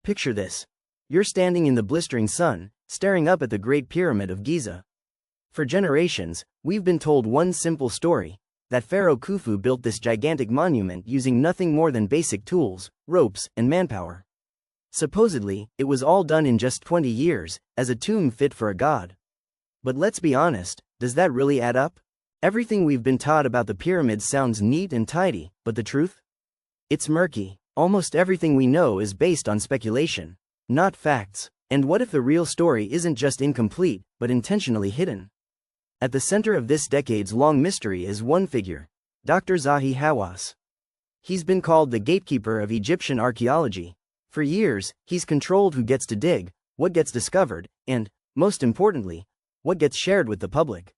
Picture this. You're standing in the blistering sun, staring up at the Great Pyramid of Giza. For generations, we've been told one simple story, that Pharaoh Khufu built this gigantic monument using nothing more than basic tools, ropes, and manpower. Supposedly, it was all done in just 20 years, as a tomb fit for a god. But let's be honest, does that really add up? Everything we've been taught about the pyramids sounds neat and tidy, but the truth? It's murky. Almost everything we know is based on speculation, not facts. And what if the real story isn't just incomplete, but intentionally hidden? At the center of this decades-long mystery is one figure, Dr. Zahi Hawass. He's been called the gatekeeper of Egyptian archaeology. For years, he's controlled who gets to dig, what gets discovered, and, most importantly, what gets shared with the public.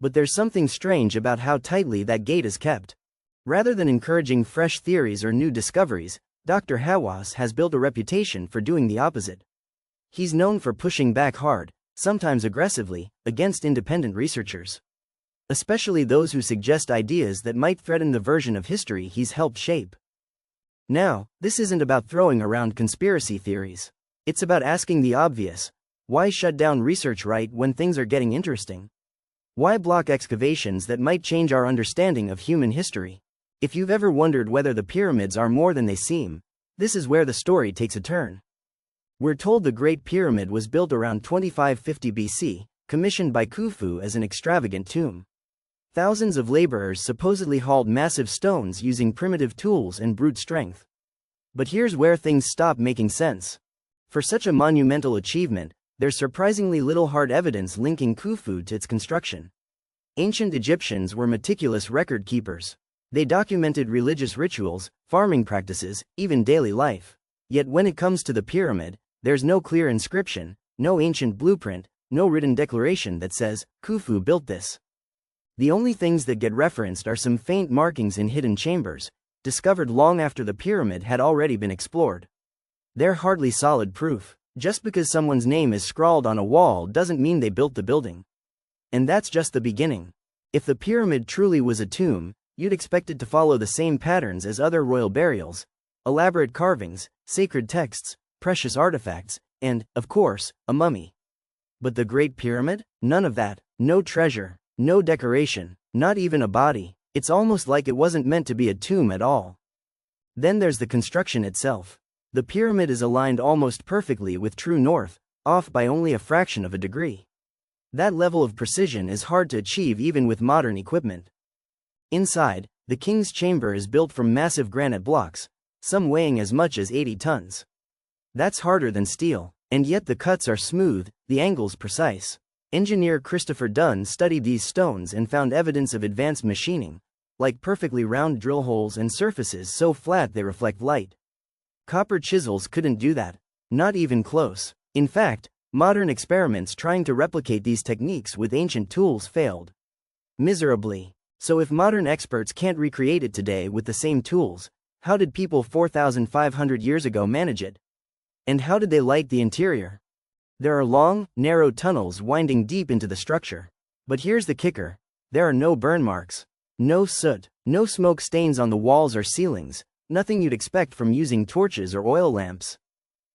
But there's something strange about how tightly that gate is kept. Rather than encouraging fresh theories or new discoveries, Dr. Hawass has built a reputation for doing the opposite. He's known for pushing back hard, sometimes aggressively, against independent researchers. Especially those who suggest ideas that might threaten the version of history he's helped shape. Now, this isn't about throwing around conspiracy theories. It's about asking the obvious. Why shut down research right when things are getting interesting? Why block excavations that might change our understanding of human history? If you've ever wondered whether the pyramids are more than they seem, this is where the story takes a turn. We're told the Great Pyramid was built around 2550 BC, commissioned by Khufu as an extravagant tomb. Thousands of laborers supposedly hauled massive stones using primitive tools and brute strength. But here's where things stop making sense. For such a monumental achievement, there's surprisingly little hard evidence linking Khufu to its construction. Ancient Egyptians were meticulous record keepers. They documented religious rituals, farming practices, even daily life. Yet when it comes to the pyramid, there's no clear inscription, no ancient blueprint, no written declaration that says, Khufu built this. The only things that get referenced are some faint markings in hidden chambers, discovered long after the pyramid had already been explored. They're hardly solid proof. Just because someone's name is scrawled on a wall doesn't mean they built the building. And that's just the beginning. If the pyramid truly was a tomb, you'd expect it to follow the same patterns as other royal burials: elaborate carvings, sacred texts, precious artifacts, and, of course, a mummy. But the Great Pyramid? None of that. No treasure, no decoration, not even a body. It's almost like it wasn't meant to be a tomb at all. Then there's the construction itself. The pyramid is aligned almost perfectly with true north, off by only a fraction of a degree. That level of precision is hard to achieve even with modern equipment. Inside, the king's chamber is built from massive granite blocks, some weighing as much as 80 tons. That's harder than steel, and yet the cuts are smooth, the angles precise. Engineer Christopher Dunn studied these stones and found evidence of advanced machining, like perfectly round drill holes and surfaces so flat they reflect light. Copper chisels couldn't do that. Not even close. In fact, modern experiments trying to replicate these techniques with ancient tools failed miserably. So if modern experts can't recreate it today with the same tools, how did people 4,500 years ago manage it? And how did they light the interior? There are long, narrow tunnels winding deep into the structure. But here's the kicker. There are no burn marks. No soot. No smoke stains on the walls or ceilings. Nothing you'd expect from using torches or oil lamps.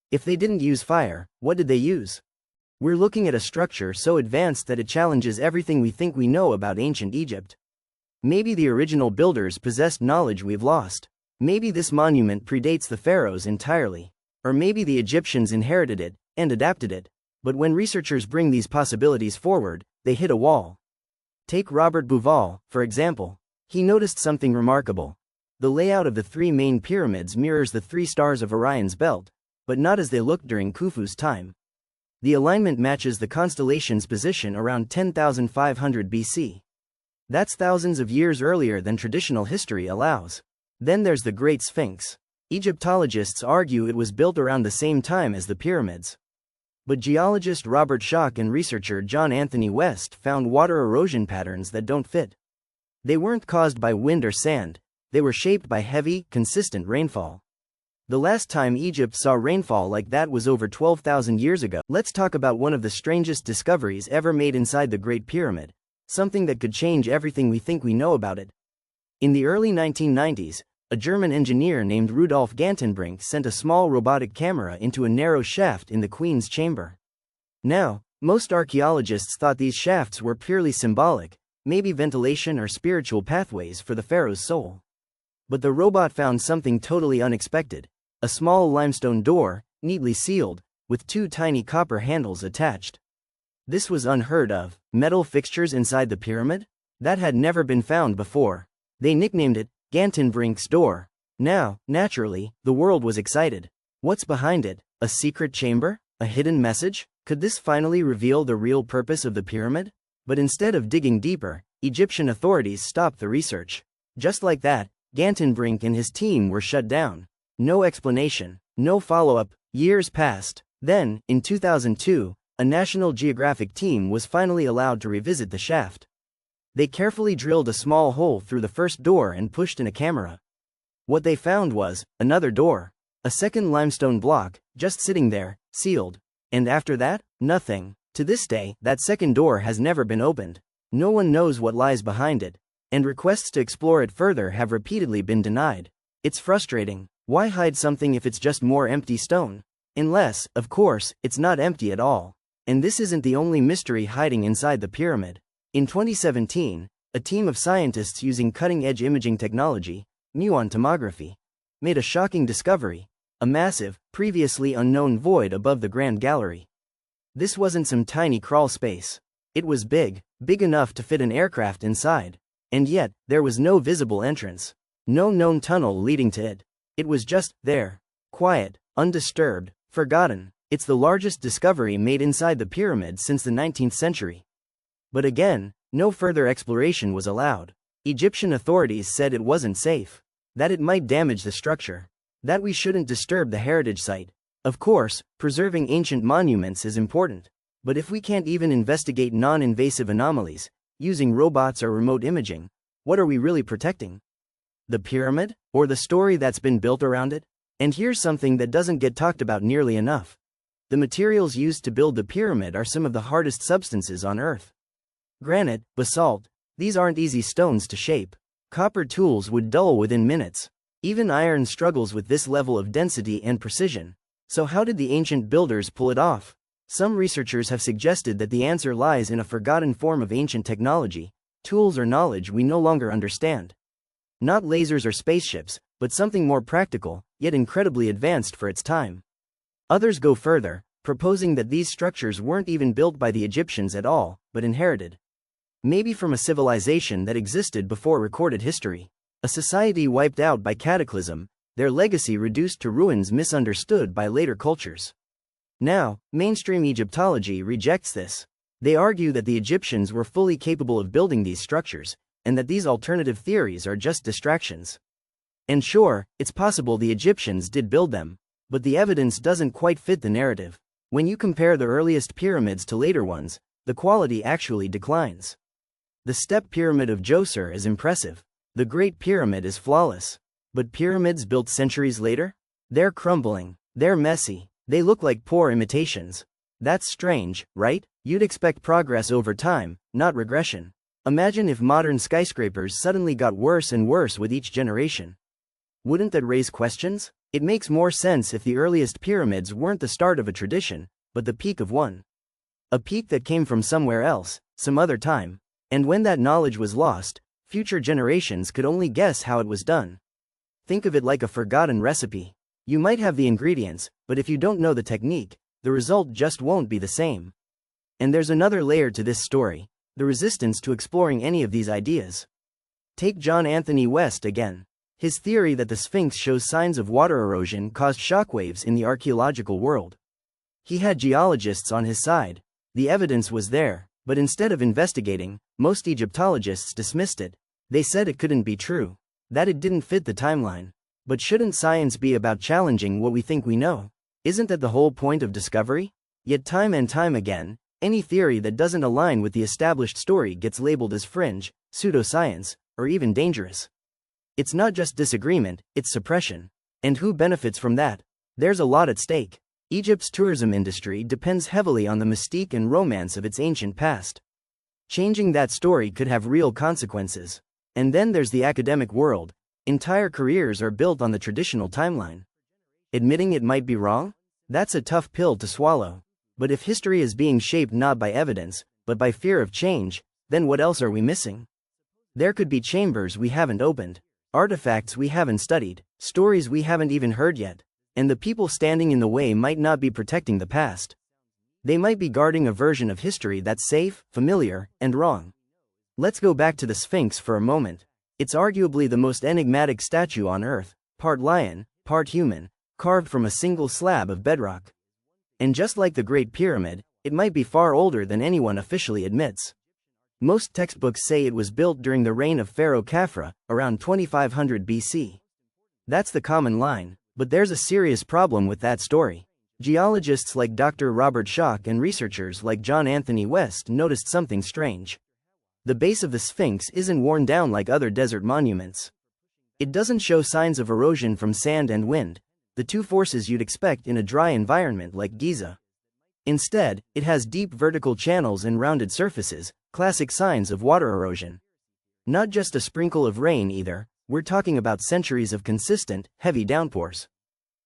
If they didn't use fire, what did they use? We're looking at a structure so advanced that it challenges everything we think we know about ancient Egypt. Maybe the original builders possessed knowledge we've lost. Maybe this monument predates the pharaohs entirely. Or maybe the Egyptians inherited it and adapted it. But when researchers bring these possibilities forward, they hit a wall. Take Robert Bouval, for example. He noticed something remarkable. The layout of the three main pyramids mirrors the three stars of Orion's belt, but not as they looked during Khufu's time. The alignment matches the constellation's position around 10,500 BC. That's thousands of years earlier than traditional history allows. Then there's the Great Sphinx. Egyptologists argue it was built around the same time as the pyramids. But geologist Robert Schoch and researcher John Anthony West found water erosion patterns that don't fit. They weren't caused by wind or sand. They were shaped by heavy, consistent rainfall. The last time Egypt saw rainfall like that was over 12,000 years ago. Let's talk about one of the strangest discoveries ever made inside the Great Pyramid, something that could change everything we think we know about it. In the early 1990s, a German engineer named Rudolf Gantenbrink sent a small robotic camera into a narrow shaft in the Queen's chamber. Now, most archaeologists thought these shafts were purely symbolic, maybe ventilation or spiritual pathways for the pharaoh's soul. But the robot found something totally unexpected: a small limestone door, neatly sealed, with two tiny copper handles attached. This was unheard of. Metal fixtures inside the pyramid? That had never been found before. They nicknamed it Gantenbrink's door. Now, naturally, the world was excited. What's behind it? A secret chamber? A hidden message? Could this finally reveal the real purpose of the pyramid? But instead of digging deeper, Egyptian authorities stopped the research. Just like that, Gantenbrink and his team were shut down. No explanation, no follow-up. Years passed. Then, in 2002, a National Geographic team was finally allowed to revisit the shaft. They carefully drilled a small hole through the first door and pushed in a camera. What they found was another door. A second limestone block, just sitting there, sealed. And after that, nothing. To this day, that second door has never been opened. No one knows what lies behind it, and requests to explore it further have repeatedly been denied. It's frustrating. Why hide something if it's just more empty stone? Unless, of course, it's not empty at all. And this isn't the only mystery hiding inside the pyramid. In 2017, a team of scientists using cutting-edge imaging technology, muon tomography, made a shocking discovery: a massive, previously unknown void above the Grand Gallery. This wasn't some tiny crawl space. It was big enough to fit an aircraft inside. And yet, there was no visible entrance. No known tunnel leading to it. It was just there. Quiet, undisturbed, forgotten. It's the largest discovery made inside the pyramid since the 19th century. But again, no further exploration was allowed. Egyptian authorities said it wasn't safe. That it might damage the structure. That we shouldn't disturb the heritage site. Of course, preserving ancient monuments is important. But if we can't even investigate non-invasive anomalies, using robots or remote imaging, what are we really protecting? The pyramid? Or the story that's been built around it? And here's something that doesn't get talked about nearly enough. The materials used to build the pyramid are some of the hardest substances on Earth. Granite, basalt, these aren't easy stones to shape. Copper tools would dull within minutes. Even iron struggles with this level of density and precision. So how did the ancient builders pull it off? Some researchers have suggested that the answer lies in a forgotten form of ancient technology, tools or knowledge we no longer understand. Not lasers or spaceships, but something more practical, yet incredibly advanced for its time. Others go further, proposing that these structures weren't even built by the Egyptians at all, but inherited. Maybe from a civilization that existed before recorded history. A society wiped out by cataclysm, their legacy reduced to ruins misunderstood by later cultures. Now, mainstream Egyptology rejects this. They argue that the Egyptians were fully capable of building these structures, and that these alternative theories are just distractions. And sure, it's possible the Egyptians did build them, but the evidence doesn't quite fit the narrative. When you compare the earliest pyramids to later ones, the quality actually declines. The Step Pyramid of Djoser is impressive. The Great Pyramid is flawless. But pyramids built centuries later? They're crumbling. They're messy. They look like poor imitations. That's strange, right? You'd expect progress over time, not regression. Imagine if modern skyscrapers suddenly got worse and worse with each generation. Wouldn't that raise questions? It makes more sense if the earliest pyramids weren't the start of a tradition, but the peak of one. A peak that came from somewhere else, some other time. And when that knowledge was lost, future generations could only guess how it was done. Think of it like a forgotten recipe. You might have the ingredients, but if you don't know the technique, the result just won't be the same. And there's another layer to this story: the resistance to exploring any of these ideas. Take John Anthony West again. His theory that the Sphinx shows signs of water erosion caused shockwaves in the archaeological world. He had geologists on his side. The evidence was there, but instead of investigating, most Egyptologists dismissed it. They said it couldn't be true, that it didn't fit the timeline. But shouldn't science be about challenging what we think we know? Isn't that the whole point of discovery? Yet time and time again, any theory that doesn't align with the established story gets labeled as fringe, pseudoscience, or even dangerous. It's not just disagreement, it's suppression. And who benefits from that? There's a lot at stake. Egypt's tourism industry depends heavily on the mystique and romance of its ancient past. Changing that story could have real consequences. And then there's the academic world. Entire careers are built on the traditional timeline. Admitting it might be wrong? That's a tough pill to swallow. But if history is being shaped not by evidence, but by fear of change, then what else are we missing? There could be chambers we haven't opened, artifacts we haven't studied, stories we haven't even heard yet, and the people standing in the way might not be protecting the past. They might be guarding a version of history that's safe, familiar, and wrong. Let's go back to the Sphinx for a moment. It's arguably the most enigmatic statue on Earth, part lion, part human, carved from a single slab of bedrock. And just like the Great Pyramid, it might be far older than anyone officially admits. Most textbooks say it was built during the reign of Pharaoh Khafre, around 2500 BC. That's the common line, but there's a serious problem with that story. Geologists like Dr. Robert Schoch and researchers like John Anthony West noticed something strange. The base of the Sphinx isn't worn down like other desert monuments. It doesn't show signs of erosion from sand and wind, the two forces you'd expect in a dry environment like Giza. Instead, it has deep vertical channels and rounded surfaces, classic signs of water erosion. Not just a sprinkle of rain either, we're talking about centuries of consistent, heavy downpours.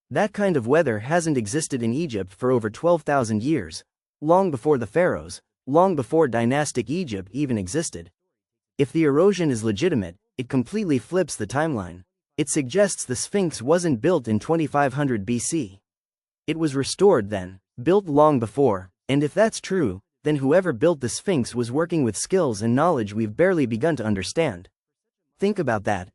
That kind of weather hasn't existed in Egypt for over 12,000 years, long before the pharaohs, long before dynastic Egypt even existed. If the erosion is legitimate, it completely flips the timeline. It suggests the Sphinx wasn't built in 2500 BC. It was restored then, built long before, and if that's true, then whoever built the Sphinx was working with skills and knowledge we've barely begun to understand. Think about that.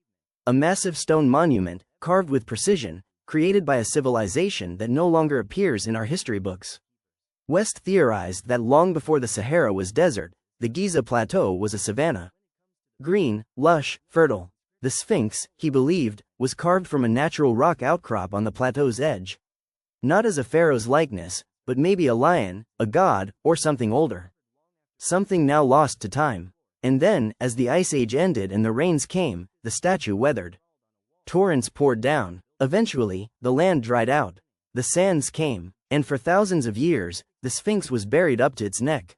A massive stone monument, carved with precision, created by a civilization that no longer appears in our history books. West theorized that long before the Sahara was desert, the Giza Plateau was a savanna. Green, lush, fertile. The Sphinx, he believed, was carved from a natural rock outcrop on the plateau's edge. Not as a pharaoh's likeness, but maybe a lion, a god, or something older. Something now lost to time. And then, as the Ice Age ended and the rains came, the statue weathered. Torrents poured down. Eventually, the land dried out. The sands came, and for thousands of years, the Sphinx was buried up to its neck.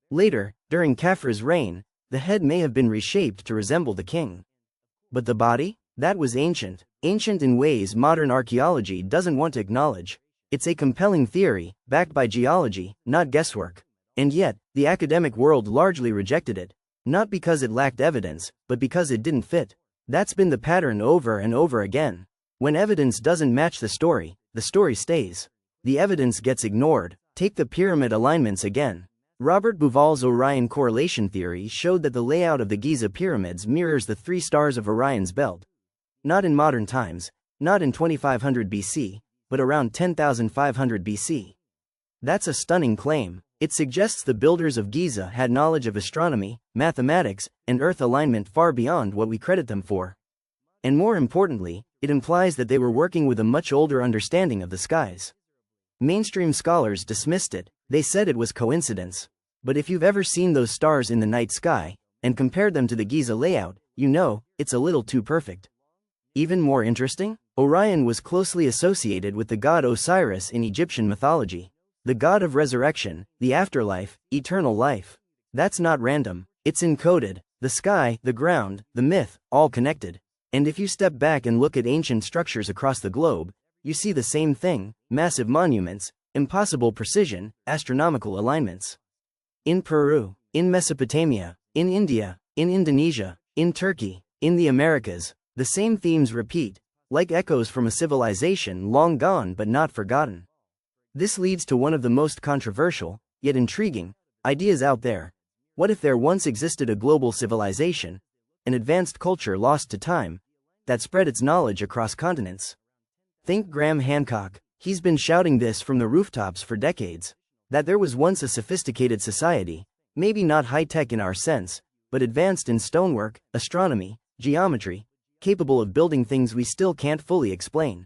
Later, during Khafre's reign, the head may have been reshaped to resemble the king. But the body? That was ancient in ways modern archaeology doesn't want to acknowledge. It's a compelling theory, backed by geology, not guesswork. And yet, the academic world largely rejected it. Not because it lacked evidence, but because it didn't fit. That's been the pattern over and over again. When evidence doesn't match the story stays. The evidence gets ignored. Take the pyramid alignments again. Robert Bauval's Orion correlation theory showed that the layout of the Giza pyramids mirrors the three stars of Orion's belt. Not in modern times, not in 2500 BC, but around 10,500 BC. That's a stunning claim. It suggests the builders of Giza had knowledge of astronomy, mathematics, and Earth alignment far beyond what we credit them for. And more importantly, it implies that they were working with a much older understanding of the skies. Mainstream scholars dismissed it. They said it was coincidence. But if you've ever seen those stars in the night sky, and compared them to the Giza layout, you know, it's a little too perfect. Even more interesting? Orion was closely associated with the god Osiris in Egyptian mythology. The god of resurrection, the afterlife, eternal life. That's not random. It's encoded. The sky, the ground, the myth, all connected. And if you step back and look at ancient structures across the globe, you see the same thing: massive monuments, impossible precision, astronomical alignments. In Peru, in Mesopotamia, in India, in Indonesia, in Turkey, in the Americas, the same themes repeat, like echoes from a civilization long gone but not forgotten. This leads to one of the most controversial, yet intriguing, ideas out there. What if there once existed a global civilization, an advanced culture lost to time, that spread its knowledge across continents? Think Graham Hancock. He's been shouting this from the rooftops for decades. That there was once a sophisticated society, maybe not high-tech in our sense, but advanced in stonework, astronomy, geometry, capable of building things we still can't fully explain.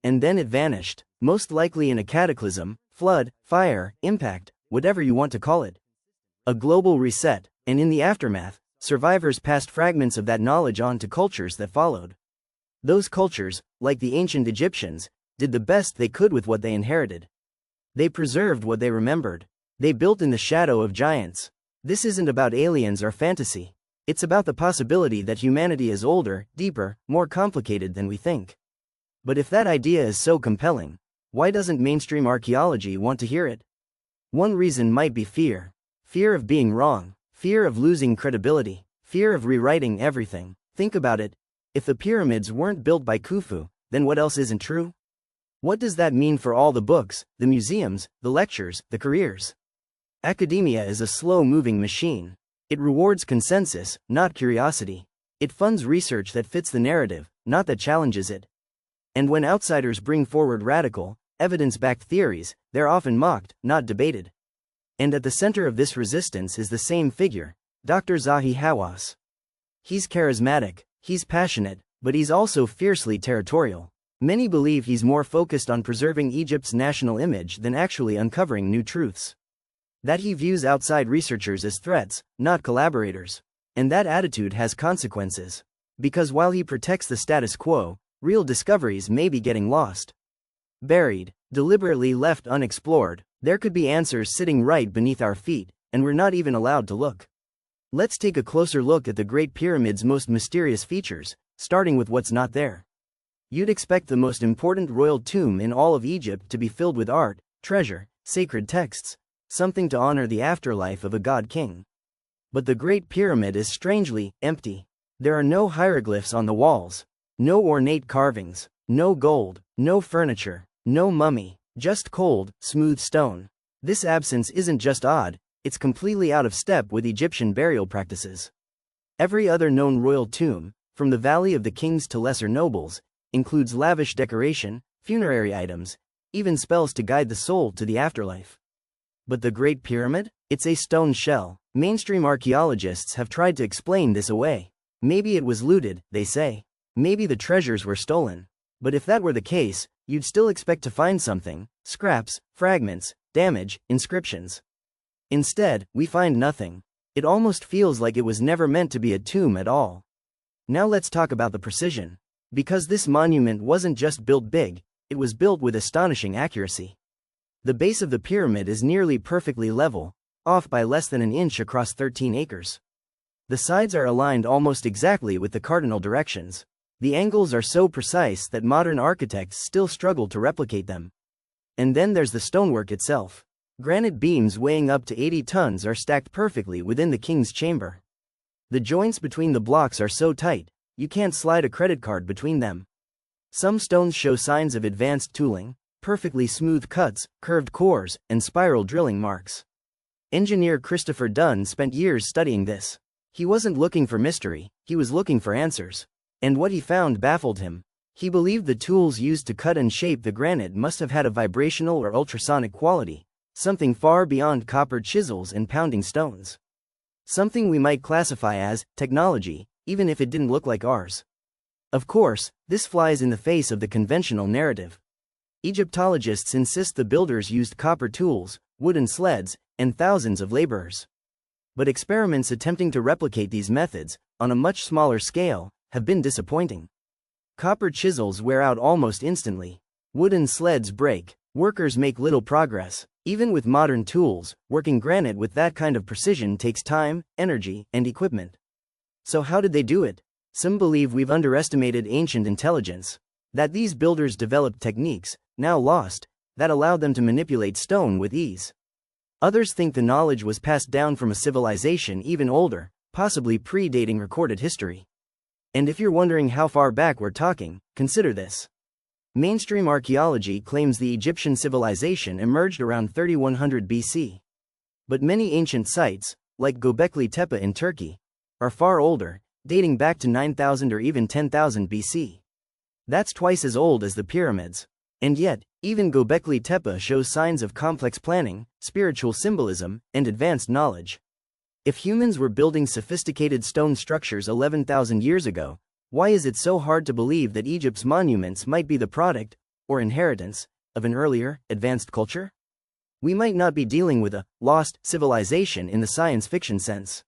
And then it vanished, most likely in a cataclysm, flood, fire, impact, whatever you want to call it. A global reset, and in the aftermath, survivors passed fragments of that knowledge on to cultures that followed. Those cultures, like the ancient Egyptians, did the best they could with what they inherited. They preserved what they remembered. They built in the shadow of giants. This isn't about aliens or fantasy. It's about the possibility that humanity is older, deeper, more complicated than we think. But if that idea is so compelling, why doesn't mainstream archaeology want to hear it? One reason might be fear. Fear of being wrong, fear of losing credibility, fear of rewriting everything. Think about it. If the pyramids weren't built by Khufu, then what else isn't true? What does that mean for all the books, the museums, the lectures, the careers? Academia is a slow-moving machine. It rewards consensus, not curiosity. It funds research that fits the narrative, not that challenges it. And when outsiders bring forward radical, evidence-backed theories, they're often mocked, not debated. And at the center of this resistance is the same figure, Dr. Zahi Hawass. He's charismatic, he's passionate, but he's also fiercely territorial. Many believe he's more focused on preserving Egypt's national image than actually uncovering new truths. That he views outside researchers as threats, not collaborators. And that attitude has consequences. Because while he protects the status quo, real discoveries may be getting lost. Buried, deliberately left unexplored, there could be answers sitting right beneath our feet, and we're not even allowed to look. Let's take a closer look at the Great Pyramid's most mysterious features, starting with what's not there. You'd expect the most important royal tomb in all of Egypt to be filled with art, treasure, sacred texts, something to honor the afterlife of a god-king. But the Great Pyramid is strangely empty. There are no hieroglyphs on the walls, no ornate carvings, no gold, no furniture, no mummy, just cold, smooth stone. This absence isn't just odd, it's completely out of step with Egyptian burial practices. Every other known royal tomb, from the Valley of the Kings to lesser nobles, includes lavish decoration, funerary items, even spells to guide the soul to the afterlife. But the Great Pyramid? It's a stone shell. Mainstream archaeologists have tried to explain this away. Maybe it was looted, they say. Maybe the treasures were stolen. But if that were the case, you'd still expect to find something: scraps, fragments, damage, inscriptions. Instead, we find nothing. It almost feels like it was never meant to be a tomb at all. Now let's talk about the precision. Because this monument wasn't just built big, it was built with astonishing accuracy. The base of the pyramid is nearly perfectly level, off by less than an inch across 13 acres. The sides are aligned almost exactly with the cardinal directions. The angles are so precise that modern architects still struggle to replicate them. And then there's the stonework itself. Granite beams weighing up to 80 tons are stacked perfectly within the king's chamber. The joints between the blocks are so tight, you can't slide a credit card between them. Some stones show signs of advanced tooling, perfectly smooth cuts, curved cores, and spiral drilling marks. Engineer Christopher Dunn spent years studying this. He wasn't looking for mystery, he was looking for answers. And what he found baffled him. He believed the tools used to cut and shape the granite must have had a vibrational or ultrasonic quality, something far beyond copper chisels and pounding stones. Something we might classify as technology, even if it didn't look like ours. Of course, this flies in the face of the conventional narrative. Egyptologists insist the builders used copper tools, wooden sleds, and thousands of laborers. But experiments attempting to replicate these methods, on a much smaller scale, have been disappointing. Copper chisels wear out almost instantly. Wooden sleds break. Workers make little progress. Even with modern tools, working granite with that kind of precision takes time, energy, and equipment. So how did they do it? Some believe we've underestimated ancient intelligence. That these builders developed techniques, now lost, that allowed them to manipulate stone with ease. Others think the knowledge was passed down from a civilization even older, possibly predating recorded history. And if you're wondering how far back we're talking, consider this. Mainstream archaeology claims the Egyptian civilization emerged around 3100 BC. But many ancient sites, like Gobekli Tepe in Turkey, are far older, dating back to 9000 or even 10,000 BC. That's twice as old as the pyramids. And yet, even Gobekli Tepe shows signs of complex planning, spiritual symbolism, and advanced knowledge. If humans were building sophisticated stone structures 11,000 years ago, why is it so hard to believe that Egypt's monuments might be the product, or inheritance, of an earlier, advanced culture? We might not be dealing with a lost civilization in the science fiction sense,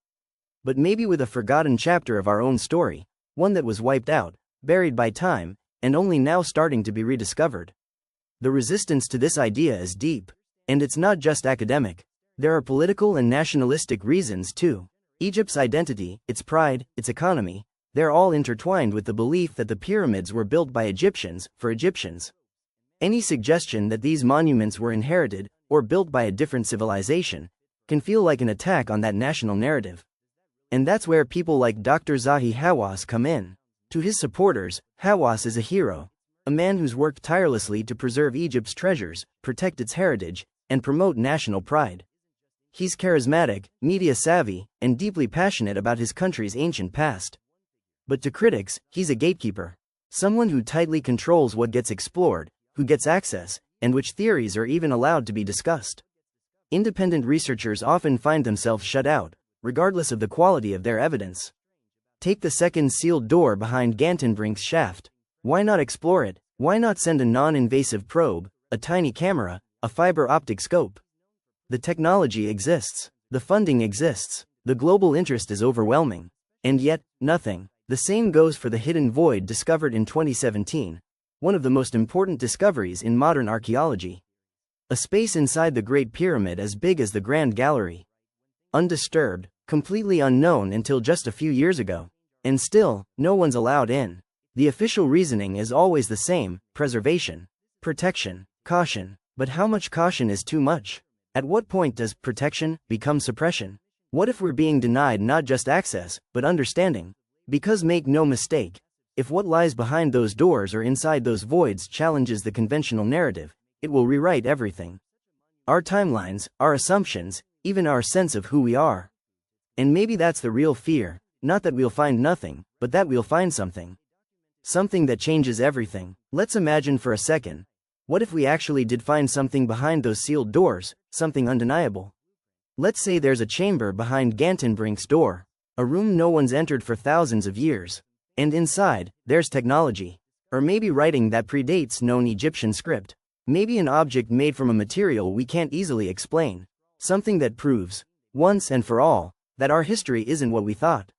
but maybe with a forgotten chapter of our own story, one that was wiped out, buried by time, and only now starting to be rediscovered. The resistance to this idea is deep, and it's not just academic. There are political and nationalistic reasons too. Egypt's identity, its pride, its economy, they're all intertwined with the belief that the pyramids were built by Egyptians, for Egyptians. Any suggestion that these monuments were inherited, or built by a different civilization, can feel like an attack on that national narrative. And that's where people like Dr. Zahi Hawass come in. To his supporters, Hawass is a hero, a man who's worked tirelessly to preserve Egypt's treasures, protect its heritage, and promote national pride. He's charismatic, media-savvy, and deeply passionate about his country's ancient past. But to critics, he's a gatekeeper. Someone who tightly controls what gets explored, who gets access, and which theories are even allowed to be discussed. Independent researchers often find themselves shut out, regardless of the quality of their evidence. Take the second sealed door behind Gantenbrink's shaft. Why not explore it? Why not send a non-invasive probe, a tiny camera, a fiber optic scope? The technology exists. The funding exists. The global interest is overwhelming. And yet, nothing. The same goes for the hidden void discovered in 2017, one of the most important discoveries in modern archaeology. A space inside the Great Pyramid as big as the Grand Gallery. Undisturbed, completely unknown until just a few years ago. And still, no one's allowed in. The official reasoning is always the same: preservation, protection, caution. But how much caution is too much? At what point does protection become suppression? What if we're being denied not just access, but understanding? Because make no mistake, if what lies behind those doors or inside those voids challenges the conventional narrative, it will rewrite everything. Our timelines, our assumptions, even our sense of who we are. And maybe that's the real fear, not that we'll find nothing, but that we'll find something. Something that changes everything. Let's imagine for a second. What if we actually did find something behind those sealed doors, something undeniable? Let's say there's a chamber behind Gantenbrink's door, a room no one's entered for thousands of years. And inside, there's technology. Or maybe writing that predates known Egyptian script. Maybe an object made from a material we can't easily explain. Something that proves, once and for all, that our history isn't what we thought.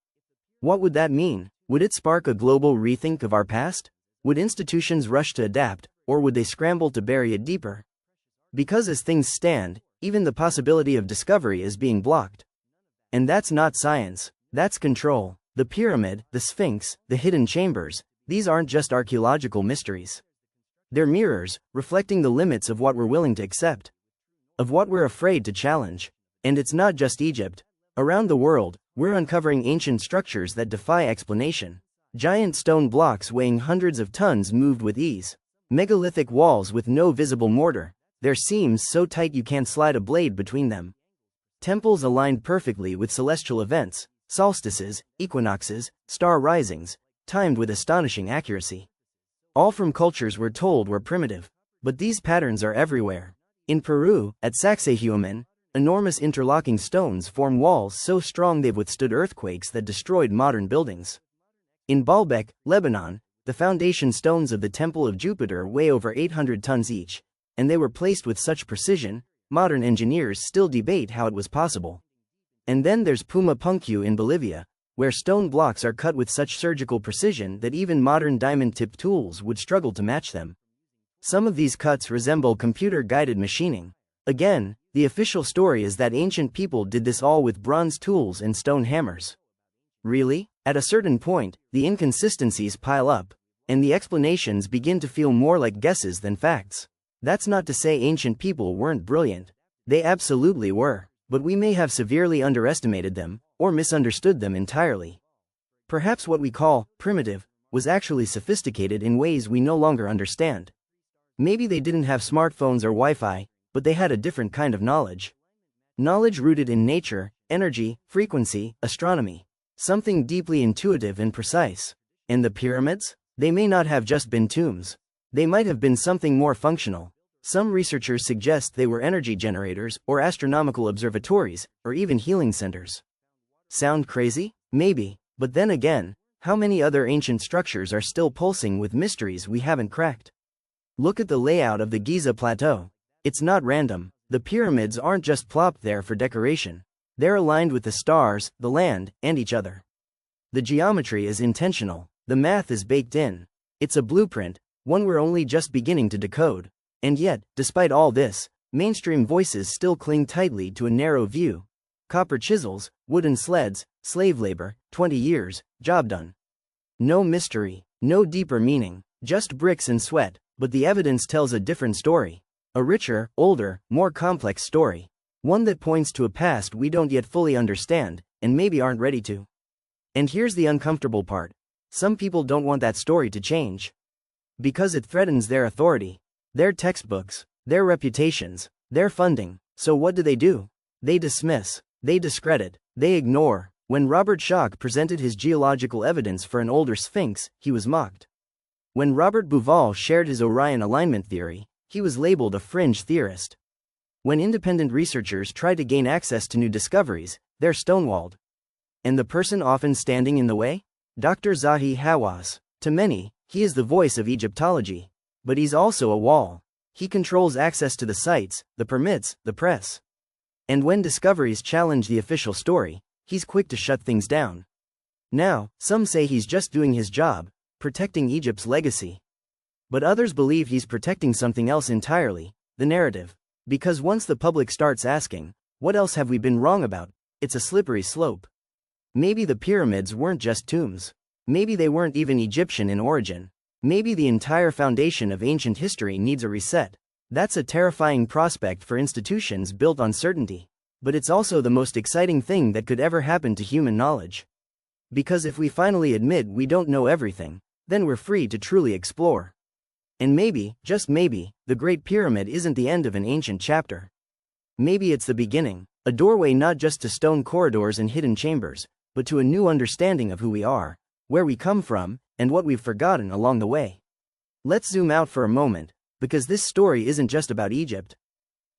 What would that mean? Would it spark a global rethink of our past? Would institutions rush to adapt, or would they scramble to bury it deeper? Because as things stand, even the possibility of discovery is being blocked. And that's not science, that's control. The pyramid, the Sphinx, the hidden chambers, these aren't just archaeological mysteries. They're mirrors, reflecting the limits of what we're willing to accept, of what we're afraid to challenge. And it's not just Egypt. Around the world, we're uncovering ancient structures that defy explanation. Giant stone blocks weighing hundreds of tons moved with ease. Megalithic walls with no visible mortar, their seams so tight you can't slide a blade between them. Temples aligned perfectly with celestial events, solstices, equinoxes, star risings, timed with astonishing accuracy. All from cultures we're told were primitive. But these patterns are everywhere. In Peru, at Sacsayhuaman, enormous interlocking stones form walls so strong they've withstood earthquakes that destroyed modern buildings. In Baalbek, Lebanon, the foundation stones of the Temple of Jupiter weigh over 800 tons each, and they were placed with such precision, modern engineers still debate how it was possible. And then there's Puma Punku in Bolivia, where stone blocks are cut with such surgical precision that even modern diamond-tipped tools would struggle to match them. Some of these cuts resemble computer-guided machining. Again, the official story is that ancient people did this all with bronze tools and stone hammers. Really? At a certain point, the inconsistencies pile up, and the explanations begin to feel more like guesses than facts. That's not to say ancient people weren't brilliant. They absolutely were, but we may have severely underestimated them, or misunderstood them entirely. Perhaps what we call primitive was actually sophisticated in ways we no longer understand. Maybe they didn't have smartphones or Wi-Fi, but they had a different kind of knowledge. Knowledge rooted in nature, energy, frequency, astronomy. Something deeply intuitive and precise. And the pyramids? They may not have just been tombs. They might have been something more functional. Some researchers suggest they were energy generators, or astronomical observatories, or even healing centers. Sound crazy? Maybe. But then again, how many other ancient structures are still pulsing with mysteries we haven't cracked? Look at the layout of the Giza Plateau. It's not random. The pyramids aren't just plopped there for decoration. They're aligned with the stars, the land, and each other. The geometry is intentional. The math is baked in. It's a blueprint, one we're only just beginning to decode. And yet, despite all this, mainstream voices still cling tightly to a narrow view. copper chisels, wooden sleds, slave labor, 20 years, job done. No mystery, no deeper meaning, just bricks and sweat, but the evidence tells a different story. A richer, older, more complex story. One that points to a past we don't yet fully understand, and maybe aren't ready to. And here's the uncomfortable part. Some people don't want that story to change. Because it threatens their authority, their textbooks, their reputations, their funding. So what do? They dismiss, they discredit, they ignore. When Robert Schoch presented his geological evidence for an older sphinx, he was mocked. When Robert Bauval shared his Orion alignment theory, he was labeled a fringe theorist. When independent researchers try to gain access to new discoveries, they're stonewalled. And the person often standing in the way? Dr. Zahi Hawass. To many, he is the voice of Egyptology. But he's also a wall. He controls access to the sites, the permits, the press. And when discoveries challenge the official story, he's quick to shut things down. Now, some say he's just doing his job, protecting Egypt's legacy. But others believe he's protecting something else entirely, the narrative. Because once the public starts asking, what else have we been wrong about? It's a slippery slope. Maybe the pyramids weren't just tombs. Maybe they weren't even Egyptian in origin. Maybe the entire foundation of ancient history needs a reset. That's a terrifying prospect for institutions built on certainty. But it's also the most exciting thing that could ever happen to human knowledge. Because if we finally admit we don't know everything, then we're free to truly explore. And maybe, just maybe, the Great Pyramid isn't the end of an ancient chapter. Maybe it's the beginning, a doorway not just to stone corridors and hidden chambers, but to a new understanding of who we are, where we come from, and what we've forgotten along the way. Let's zoom out for a moment, because this story isn't just about Egypt.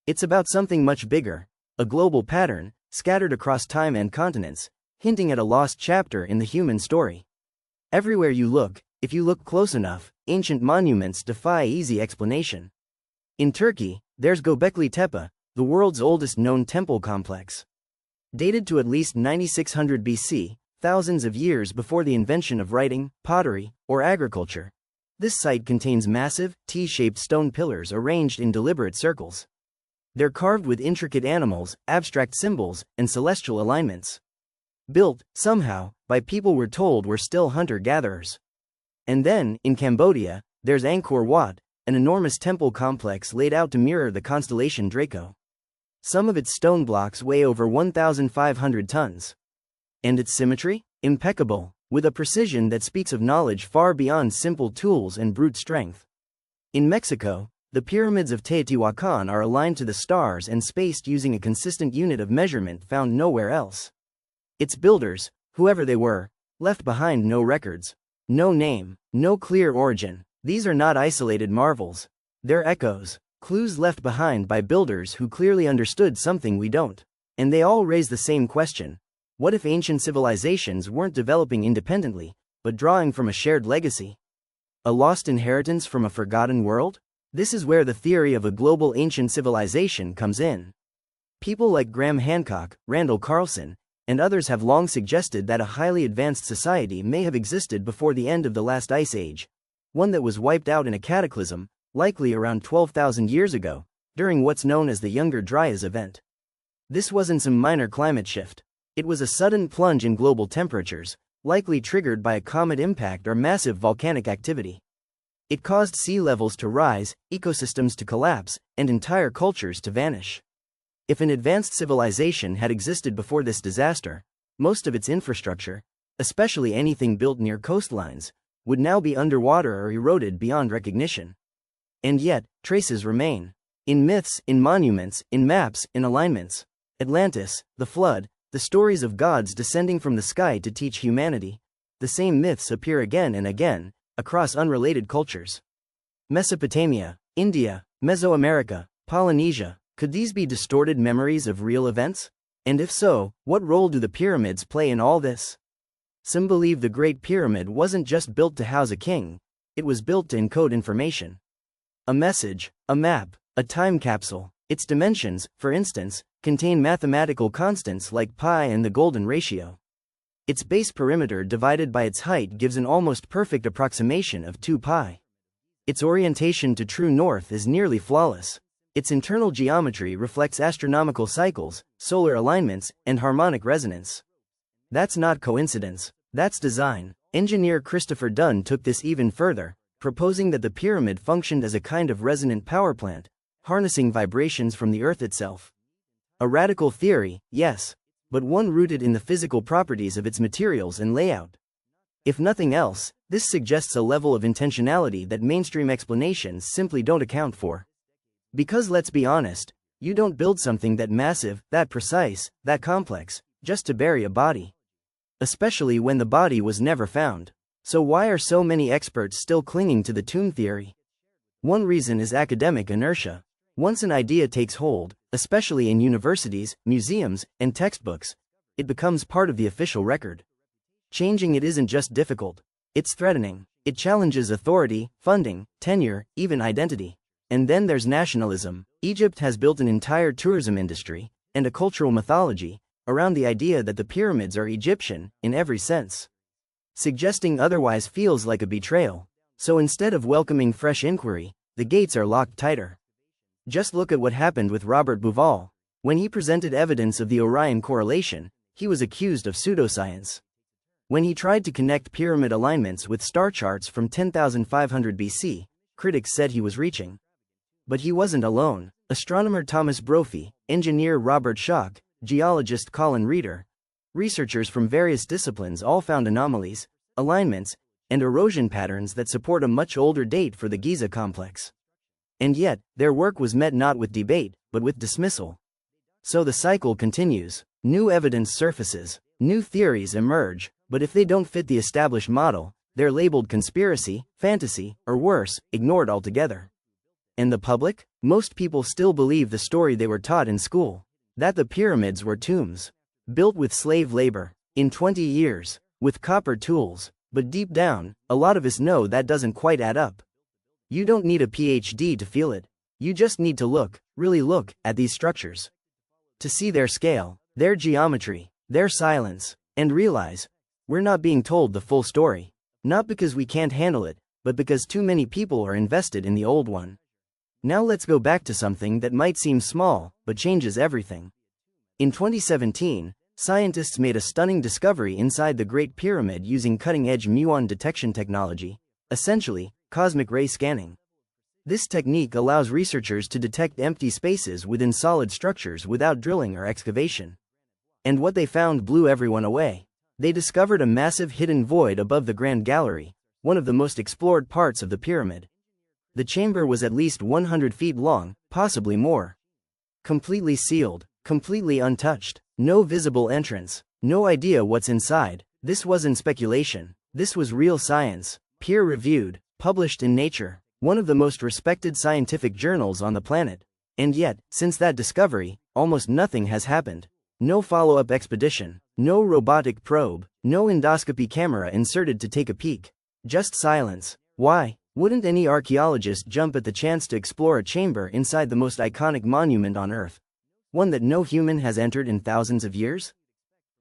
It's about something much bigger, a global pattern, scattered across time and continents, hinting at a lost chapter in the human story. Everywhere you look, if you look close enough, ancient monuments defy easy explanation. In Turkey, there's Gobekli Tepe, the world's oldest known temple complex. Dated to at least 9600 BC, thousands of years before the invention of writing, pottery, or agriculture. This site contains massive, T-shaped stone pillars arranged in deliberate circles. They're carved with intricate animals, abstract symbols, and celestial alignments. Built, somehow, by people we're told were still hunter-gatherers. And then, in Cambodia, there's Angkor Wat, an enormous temple complex laid out to mirror the constellation Draco. Some of its stone blocks weigh over 1,500 tons. And its symmetry? Impeccable, with a precision that speaks of knowledge far beyond simple tools and brute strength. In Mexico, the pyramids of Teotihuacan are aligned to the stars and spaced using a consistent unit of measurement found nowhere else. Its builders, whoever they were, left behind no records. No name, no clear origin. These are not isolated marvels. They're echoes, clues left behind by builders who clearly understood something we don't. And they all raise the same question. What if ancient civilizations weren't developing independently, but drawing from a shared legacy? A lost inheritance from a forgotten world? This is where the theory of a global ancient civilization comes in. People like Graham Hancock, Randall Carlson, and others have long suggested that a highly advanced society may have existed before the end of the last ice age, one that was wiped out in a cataclysm, likely around 12,000 years ago, during what's known as the Younger Dryas event. This wasn't some minor climate shift. It was a sudden plunge in global temperatures, likely triggered by a comet impact or massive volcanic activity. It caused sea levels to rise, ecosystems to collapse, and entire cultures to vanish. If an advanced civilization had existed before this disaster, most of its infrastructure, especially anything built near coastlines, would now be underwater or eroded beyond recognition. And yet, traces remain. In myths, in monuments, in maps, in alignments. Atlantis, the flood, the stories of gods descending from the sky to teach humanity. The same myths appear again and again, across unrelated cultures. Mesopotamia, India, Mesoamerica, Polynesia. Could these be distorted memories of real events? And if so, what role do the pyramids play in all this? Some believe the Great Pyramid wasn't just built to house a king, it was built to encode information. A message, a map, a time capsule. Its dimensions, for instance, contain mathematical constants like pi and the golden ratio. Its base perimeter divided by its height gives an almost perfect approximation of 2 pi. Its orientation to true north is nearly flawless. Its internal geometry reflects astronomical cycles, solar alignments, and harmonic resonance. That's not coincidence, that's design. Engineer Christopher Dunn took this even further, proposing that the pyramid functioned as a kind of resonant power plant, harnessing vibrations from the Earth itself. A radical theory, yes, but one rooted in the physical properties of its materials and layout. If nothing else, this suggests a level of intentionality that mainstream explanations simply don't account for. Because let's be honest, you don't build something that massive, that precise, that complex, just to bury a body. Especially when the body was never found. So why are so many experts still clinging to the tomb theory? One reason is academic inertia. Once an idea takes hold, especially in universities, museums, and textbooks, it becomes part of the official record. Changing it isn't just difficult, it's threatening. It challenges authority, funding, tenure, even identity. And then there's nationalism. Egypt has built an entire tourism industry and a cultural mythology around the idea that the pyramids are Egyptian, in every sense. Suggesting otherwise feels like a betrayal. So instead of welcoming fresh inquiry, the gates are locked tighter. Just look at what happened with Robert Bauval. When he presented evidence of the Orion correlation, he was accused of pseudoscience. When he tried to connect pyramid alignments with star charts from 10,500 BC, critics said he was reaching. But he wasn't alone. Astronomer Thomas Brophy, engineer Robert Schoch, geologist Colin Reeder, researchers from various disciplines all found anomalies, alignments, and erosion patterns that support a much older date for the Giza complex. And yet, their work was met not with debate, but with dismissal. So the cycle continues. New evidence surfaces, new theories emerge, but if they don't fit the established model, they're labeled conspiracy, fantasy, or worse, ignored altogether. And the public? Most people still believe the story they were taught in school. That the pyramids were tombs. Built with slave labor. In 20 years. With copper tools. But deep down, a lot of us know that doesn't quite add up. You don't need a PhD to feel it. You just need to look, really look, at these structures. To see their scale, their geometry, their silence, and realize, we're not being told the full story. Not because we can't handle it, but because too many people are invested in the old one. Now let's go back to something that might seem small, but changes everything. In 2017, scientists made a stunning discovery inside the Great Pyramid using cutting-edge muon detection technology, essentially, cosmic ray scanning. This technique allows researchers to detect empty spaces within solid structures without drilling or excavation. And what they found blew everyone away. They discovered a massive hidden void above the Grand Gallery, one of the most explored parts of the pyramid. The chamber was at least 100 feet long, possibly more. Completely sealed, completely untouched, no visible entrance, no idea what's inside. This wasn't speculation, this was real science, peer-reviewed, published in Nature, one of the most respected scientific journals on the planet. And yet, since that discovery, almost nothing has happened. No follow-up expedition, no robotic probe, no endoscopy camera inserted to take a peek. Just silence. Why? Wouldn't any archaeologist jump at the chance to explore a chamber inside the most iconic monument on Earth? One that no human has entered in thousands of years?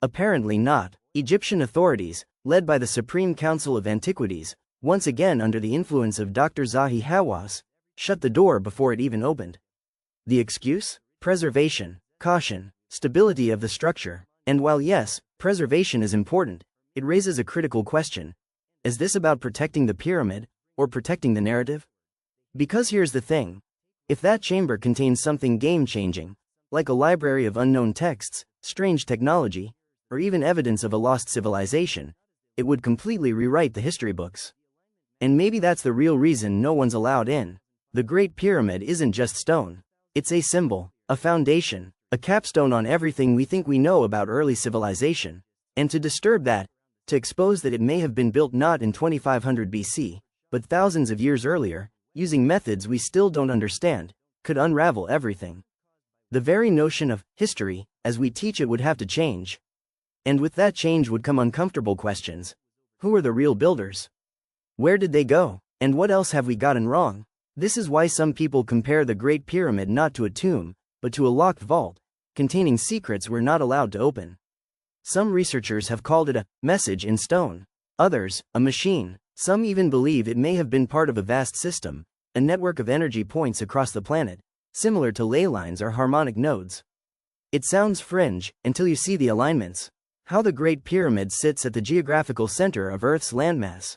Apparently not. Egyptian authorities, led by the Supreme Council of Antiquities, once again under the influence of Dr. Zahi Hawass, shut the door before it even opened. The excuse? Preservation, caution, stability of the structure. And while yes, preservation is important, it raises a critical question. Is this about protecting the pyramid, or protecting the narrative? Because here's the thing. If that chamber contains something game-changing, like a library of unknown texts, strange technology, or even evidence of a lost civilization, it would completely rewrite the history books. And maybe that's the real reason no one's allowed in. The Great Pyramid isn't just stone. It's a symbol, a foundation, a capstone on everything we think we know about early civilization. And to disturb that, to expose that it may have been built not in 2500 BC, but thousands of years earlier, using methods we still don't understand, could unravel everything. The very notion of history, as we teach it, would have to change. And with that change would come uncomfortable questions. Who are the real builders? Where did they go? And what else have we gotten wrong? This is why some people compare the Great Pyramid not to a tomb, but to a locked vault, containing secrets we're not allowed to open. Some researchers have called it a message in stone. Others, a machine. Some even believe it may have been part of a vast system, a network of energy points across the planet, similar to ley lines or harmonic nodes. It sounds fringe until you see the alignments. How the Great Pyramid sits at the geographical center of Earth's landmass.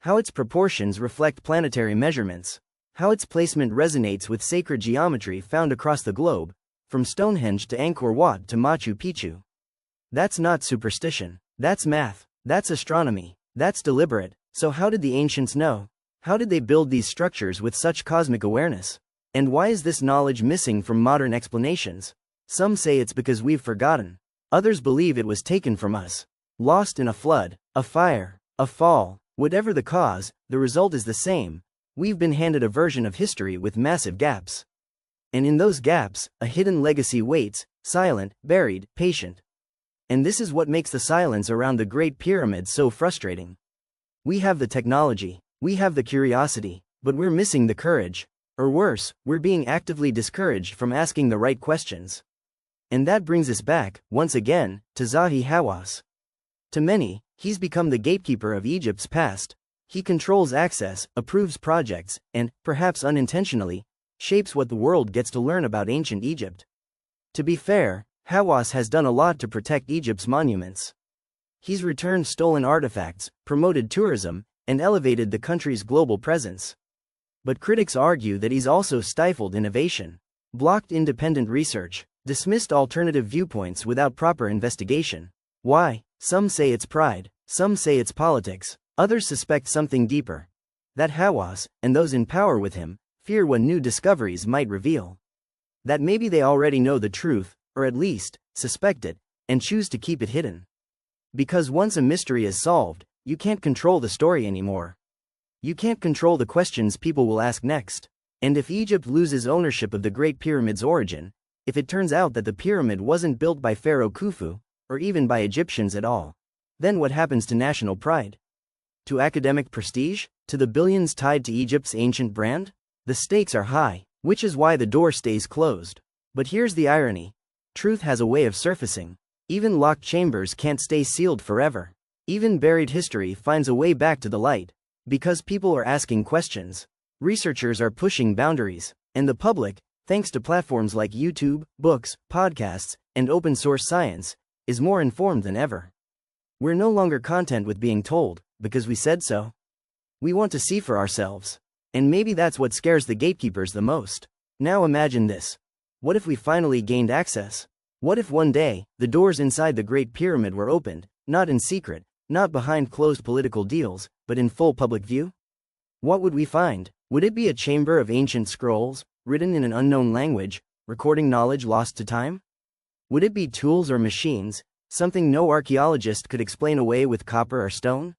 How its proportions reflect planetary measurements. How its placement resonates with sacred geometry found across the globe, from Stonehenge to Angkor Wat to Machu Picchu. That's not superstition. That's math. That's astronomy. That's deliberate. So how did the ancients know? How did they build these structures with such cosmic awareness? And why is this knowledge missing from modern explanations? Some say it's because we've forgotten. Others believe it was taken from us. Lost in a flood, a fire, a fall. Whatever the cause, the result is the same. We've been handed a version of history with massive gaps. And in those gaps, a hidden legacy waits, silent, buried, patient. And this is what makes the silence around the Great Pyramid so frustrating. We have the technology, we have the curiosity, but we're missing the courage. Or worse, we're being actively discouraged from asking the right questions. And that brings us back, once again, to Zahi Hawass. To many, he's become the gatekeeper of Egypt's past. He controls access, approves projects, and, perhaps unintentionally, shapes what the world gets to learn about ancient Egypt. To be fair, Hawass has done a lot to protect Egypt's monuments. He's returned stolen artifacts, promoted tourism, and elevated the country's global presence. But critics argue that he's also stifled innovation, blocked independent research, dismissed alternative viewpoints without proper investigation. Why? Some say it's pride, some say it's politics, others suspect something deeper. That Hawass, and those in power with him, fear what new discoveries might reveal. That maybe they already know the truth, or at least, suspect it, and choose to keep it hidden. Because once a mystery is solved, you can't control the story anymore. You can't control the questions people will ask next. And if Egypt loses ownership of the Great Pyramid's origin, if it turns out that the pyramid wasn't built by Pharaoh Khufu, or even by Egyptians at all, then what happens to national pride? To academic prestige? To the billions tied to Egypt's ancient brand? The stakes are high, which is why the door stays closed. But here's the irony. Truth has a way of surfacing. Even locked chambers can't stay sealed forever. Even buried history finds a way back to the light. Because people are asking questions. Researchers are pushing boundaries. And the public, thanks to platforms like YouTube, books, podcasts, and open source science, is more informed than ever. We're no longer content with being told, because we said so. We want to see for ourselves. And maybe that's what scares the gatekeepers the most. Now imagine this. What if we finally gained access? What if one day, the doors inside the Great Pyramid were opened, not in secret, not behind closed political deals, but in full public view? What would we find? Would it be a chamber of ancient scrolls, written in an unknown language, recording knowledge lost to time? Would it be tools or machines, something no archaeologist could explain away with copper or stone?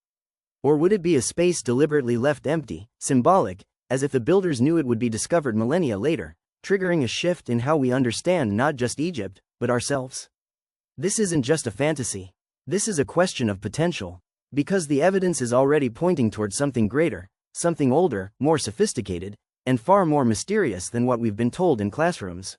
Or would it be a space deliberately left empty, symbolic, as if the builders knew it would be discovered millennia later, triggering a shift in how we understand not just Egypt, but ourselves? This isn't just a fantasy. This is a question of potential. Because the evidence is already pointing towards something greater, something older, more sophisticated, and far more mysterious than what we've been told in classrooms.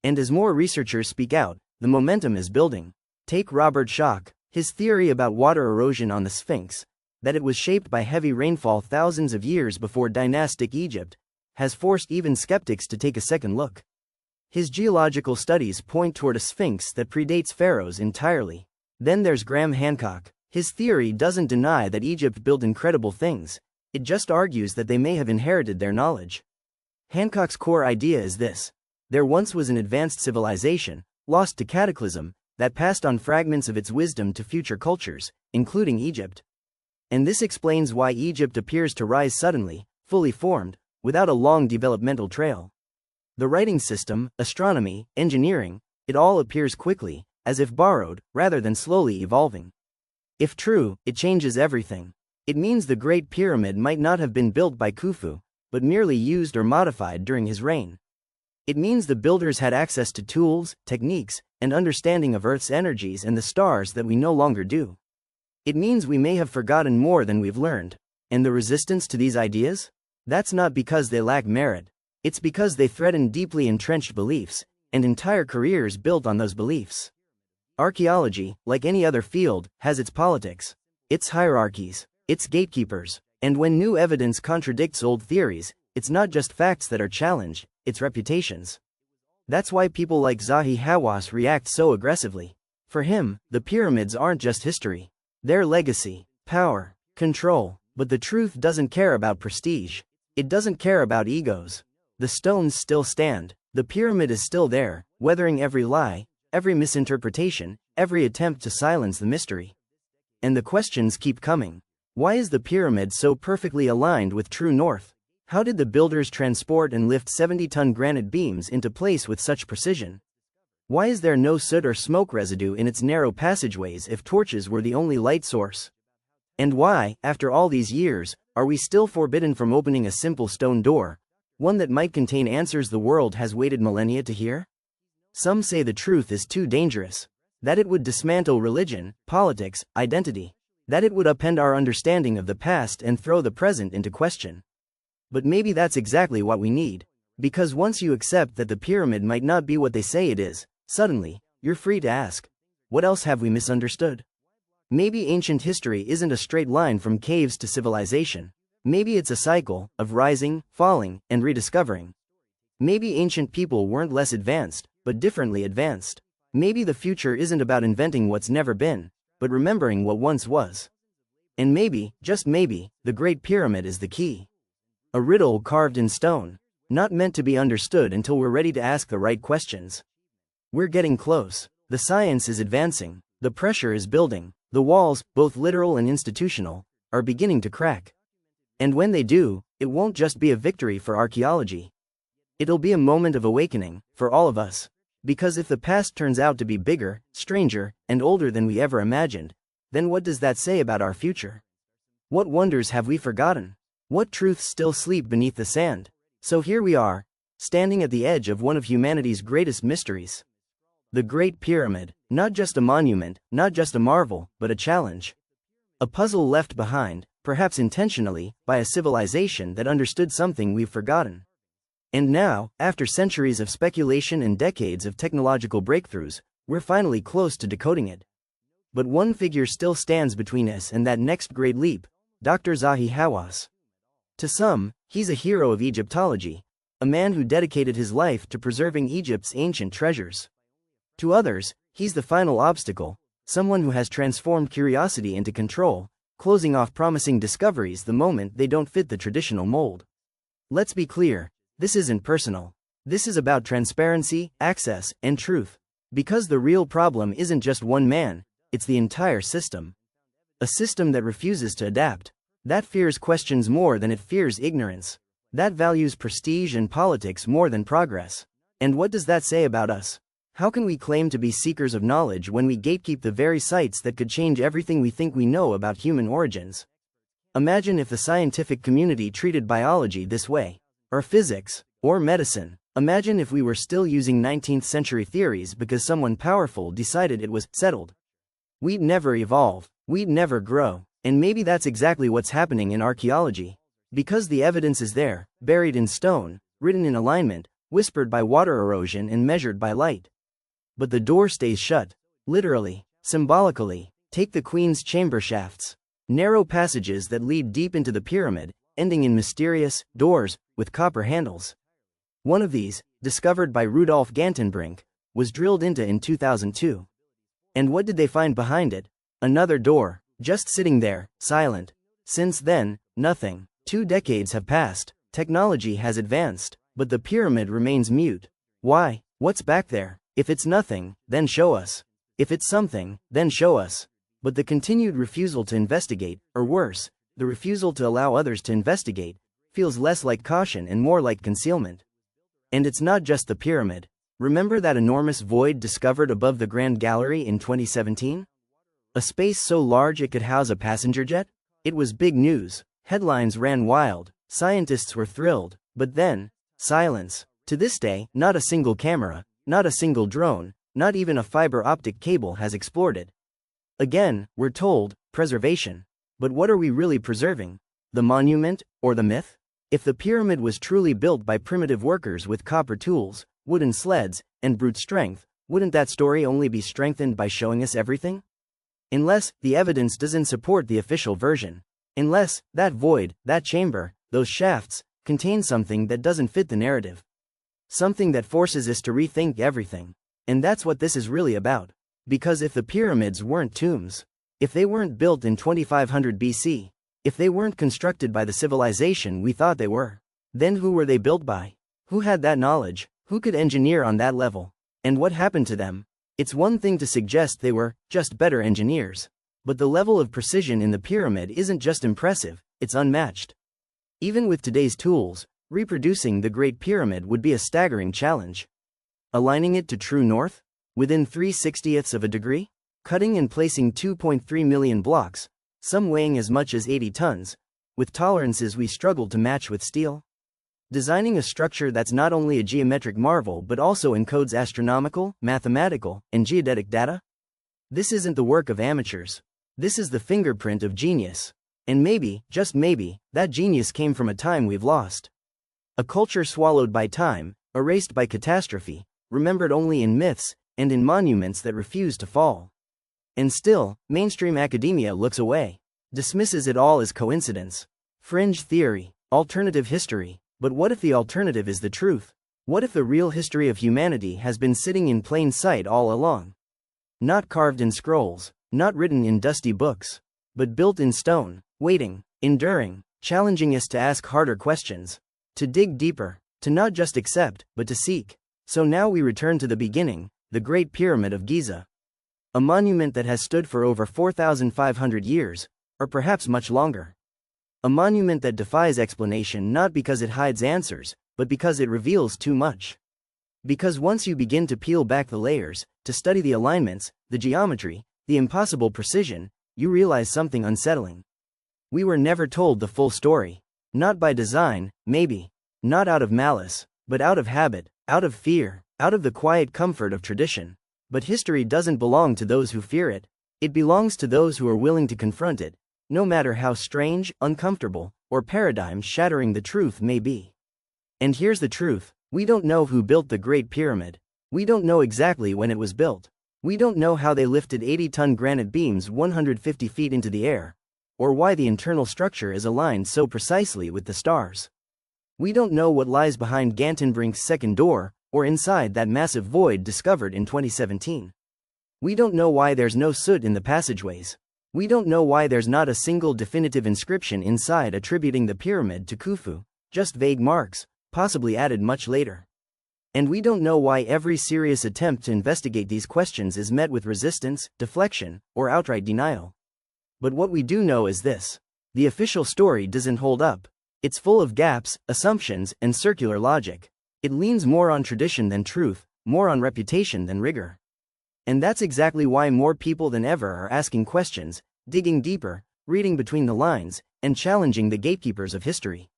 And as more researchers speak out, the momentum is building. Take Robert Schoch, his theory about water erosion on the Sphinx, that it was shaped by heavy rainfall thousands of years before dynastic Egypt, has forced even skeptics to take a second look. His geological studies point toward a Sphinx that predates pharaohs entirely. Then there's Graham Hancock. His theory doesn't deny that Egypt built incredible things, it just argues that they may have inherited their knowledge. Hancock's core idea is this. There once was an advanced civilization, lost to cataclysm, that passed on fragments of its wisdom to future cultures, including Egypt. And this explains why Egypt appears to rise suddenly, fully formed, without a long developmental trail. The writing system, astronomy, engineering, it all appears quickly, as if borrowed, rather than slowly evolving. If true, it changes everything. It means the Great Pyramid might not have been built by Khufu, but merely used or modified during his reign. It means the builders had access to tools, techniques, and understanding of Earth's energies and the stars that we no longer do. It means we may have forgotten more than we've learned. And the resistance to these ideas? That's not because they lack merit. It's because they threaten deeply entrenched beliefs, and entire careers built on those beliefs. Archaeology, like any other field, has its politics, its hierarchies, its gatekeepers, and when new evidence contradicts old theories, it's not just facts that are challenged, it's reputations. That's why people like Zahi Hawass react so aggressively. For him, the pyramids aren't just history. They're legacy, power, control. But the truth doesn't care about prestige. It doesn't care about egos. The stones still stand. The pyramid is still there, weathering every lie, every misinterpretation, every attempt to silence the mystery. And the questions keep coming. Why is the pyramid so perfectly aligned with true north? How did the builders transport and lift 70-ton granite beams into place with such precision? Why is there no soot or smoke residue in its narrow passageways if torches were the only light source? And why, after all these years, are we still forbidden from opening a simple stone door, one that might contain answers the world has waited millennia to hear? Some say the truth is too dangerous, that it would dismantle religion, politics, identity, that it would upend our understanding of the past and throw the present into question. But maybe that's exactly what we need, because once you accept that the pyramid might not be what they say it is, suddenly, you're free to ask, what else have we misunderstood? Maybe ancient history isn't a straight line from caves to civilization. Maybe it's a cycle of rising, falling, and rediscovering. Maybe ancient people weren't less advanced, but differently advanced. Maybe the future isn't about inventing what's never been, but remembering what once was. And maybe, just maybe, the Great Pyramid is the key. A riddle carved in stone, not meant to be understood until we're ready to ask the right questions. We're getting close. The science is advancing. The pressure is building. The walls, both literal and institutional, are beginning to crack. And when they do, it won't just be a victory for archaeology. It'll be a moment of awakening, for all of us. Because if the past turns out to be bigger, stranger, and older than we ever imagined, then what does that say about our future? What wonders have we forgotten? What truths still sleep beneath the sand? So here we are, standing at the edge of one of humanity's greatest mysteries. The Great Pyramid, not just a monument, not just a marvel, but a challenge. A puzzle left behind, perhaps intentionally, by a civilization that understood something we've forgotten. And now, after centuries of speculation and decades of technological breakthroughs, we're finally close to decoding it. But one figure still stands between us and that next great leap, Dr. Zahi Hawass. To some, he's a hero of Egyptology, a man who dedicated his life to preserving Egypt's ancient treasures. To others, he's the final obstacle, someone who has transformed curiosity into control, closing off promising discoveries the moment they don't fit the traditional mold. Let's be clear, this isn't personal. This is about transparency, access, and truth. Because the real problem isn't just one man, it's the entire system. A system that refuses to adapt, that fears questions more than it fears ignorance, that values prestige and politics more than progress. And what does that say about us? How can we claim to be seekers of knowledge when we gatekeep the very sites that could change everything we think we know about human origins? Imagine if the scientific community treated biology this way, or physics, or medicine. Imagine if we were still using 19th century theories because someone powerful decided it was settled. We'd never evolve, we'd never grow, and maybe that's exactly what's happening in archaeology. Because the evidence is there, buried in stone, written in alignment, whispered by water erosion and measured by light. But the door stays shut. Literally, symbolically. Take the Queen's chamber shafts. Narrow passages that lead deep into the pyramid, ending in mysterious doors with copper handles. One of these, discovered by Rudolf Gantenbrink, was drilled into in 2002. And what did they find behind it? Another door, just sitting there, silent. Since then, nothing. 2 decades have passed. Technology has advanced, but the pyramid remains mute. Why? What's back there? If it's nothing, then show us. If it's something, then show us. But the continued refusal to investigate, or worse, the refusal to allow others to investigate, feels less like caution and more like concealment. And it's not just the pyramid. Remember that enormous void discovered above the Grand Gallery in 2017? A space so large it could house a passenger jet? It was big news. Headlines ran wild. Scientists were thrilled. But then, silence. To this day, not a single camera, not a single drone, not even a fiber optic cable has explored it. Again, we're told, preservation. But what are we really preserving? The monument, or the myth? If the pyramid was truly built by primitive workers with copper tools, wooden sleds, and brute strength, wouldn't that story only be strengthened by showing us everything? Unless the evidence doesn't support the official version. Unless that void, that chamber, those shafts, contains something that doesn't fit the narrative. Something that forces us to rethink everything. And that's what this is really about. Because if the pyramids weren't tombs, if they weren't built in 2500 BC, if they weren't constructed by the civilization we thought they were, then who were they built by? Who had that knowledge? Who could engineer on that level? And what happened to them? It's one thing to suggest they were just better engineers. But the level of precision in the pyramid isn't just impressive, it's unmatched. Even with today's tools, reproducing the Great Pyramid would be a staggering challenge. Aligning it to true north? Within 3/60ths of a degree? Cutting and placing 2.3 million blocks, some weighing as much as 80 tons, with tolerances we struggled to match with steel? Designing a structure that's not only a geometric marvel but also encodes astronomical, mathematical, and geodetic data? This isn't the work of amateurs. This is the fingerprint of genius. And maybe, just maybe, that genius came from a time we've lost. A culture swallowed by time, erased by catastrophe, remembered only in myths, and in monuments that refuse to fall. And still, mainstream academia looks away, dismisses it all as coincidence, fringe theory, alternative history. But what if the alternative is the truth? What if the real history of humanity has been sitting in plain sight all along? Not carved in scrolls, not written in dusty books, but built in stone, waiting, enduring, challenging us to ask harder questions, to dig deeper, to not just accept, but to seek. So now we return to the beginning, the Great Pyramid of Giza. A monument that has stood for over 4,500 years, or perhaps much longer. A monument that defies explanation not because it hides answers, but because it reveals too much. Because once you begin to peel back the layers, to study the alignments, the geometry, the impossible precision, you realize something unsettling. We were never told the full story. Not by design, maybe. Not out of malice, but out of habit, out of fear, out of the quiet comfort of tradition. But history doesn't belong to those who fear it. It belongs to those who are willing to confront it, no matter how strange, uncomfortable, or paradigm-shattering the truth may be. And here's the truth. We don't know who built the Great Pyramid. We don't know exactly when it was built. We don't know how they lifted 80-ton granite beams 150 feet into the air, or why the internal structure is aligned so precisely with the stars. We don't know what lies behind Gantenbrink's second door, or inside that massive void discovered in 2017. We don't know why there's no soot in the passageways. We don't know why there's not a single definitive inscription inside attributing the pyramid to Khufu, just vague marks, possibly added much later. And we don't know why every serious attempt to investigate these questions is met with resistance, deflection, or outright denial. But what we do know is this. The official story doesn't hold up. It's full of gaps, assumptions, and circular logic. It leans more on tradition than truth, more on reputation than rigor. And that's exactly why more people than ever are asking questions, digging deeper, reading between the lines, and challenging the gatekeepers of history.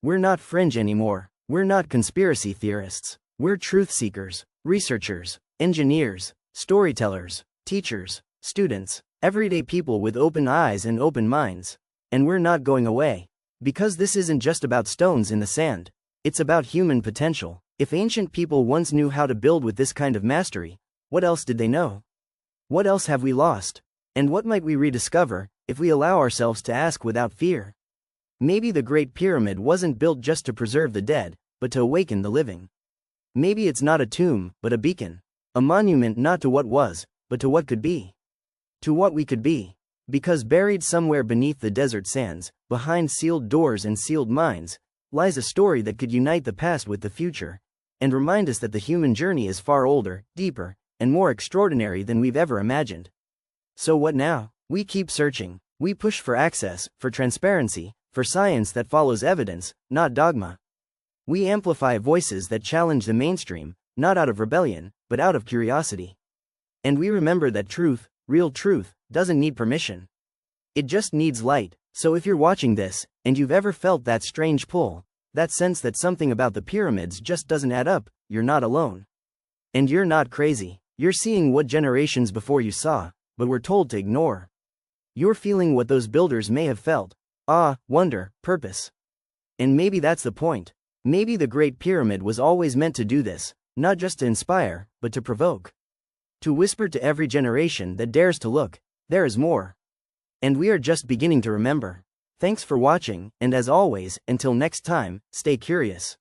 We're not fringe anymore. We're not conspiracy theorists. We're truth seekers, researchers, engineers, storytellers, teachers, students, everyday people with open eyes and open minds. And we're not going away. Because this isn't just about stones in the sand. It's about human potential. If ancient people once knew how to build with this kind of mastery, what else did they know? What else have we lost? And what might we rediscover, if we allow ourselves to ask without fear? Maybe the Great Pyramid wasn't built just to preserve the dead, but to awaken the living. Maybe it's not a tomb, but a beacon. A monument not to what was, but to what could be. To what we could be. Because buried somewhere beneath the desert sands, behind sealed doors and sealed minds, lies a story that could unite the past with the future, and remind us that the human journey is far older, deeper, and more extraordinary than we've ever imagined. So what now? We keep searching. We push for access, for transparency, for science that follows evidence, not dogma. We amplify voices that challenge the mainstream, not out of rebellion, but out of curiosity. And we remember that truth, real truth, doesn't need permission. It just needs light. So if you're watching this, and you've ever felt that strange pull, that sense that something about the pyramids just doesn't add up, you're not alone. And you're not crazy. You're seeing what generations before you saw, but were told to ignore. You're feeling what those builders may have felt. Awe, wonder, purpose. And maybe that's the point. Maybe the Great Pyramid was always meant to do this, not just to inspire, but to provoke. To whisper to every generation that dares to look, there is more. And we are just beginning to remember. Thanks for watching, and as always, until next time, stay curious.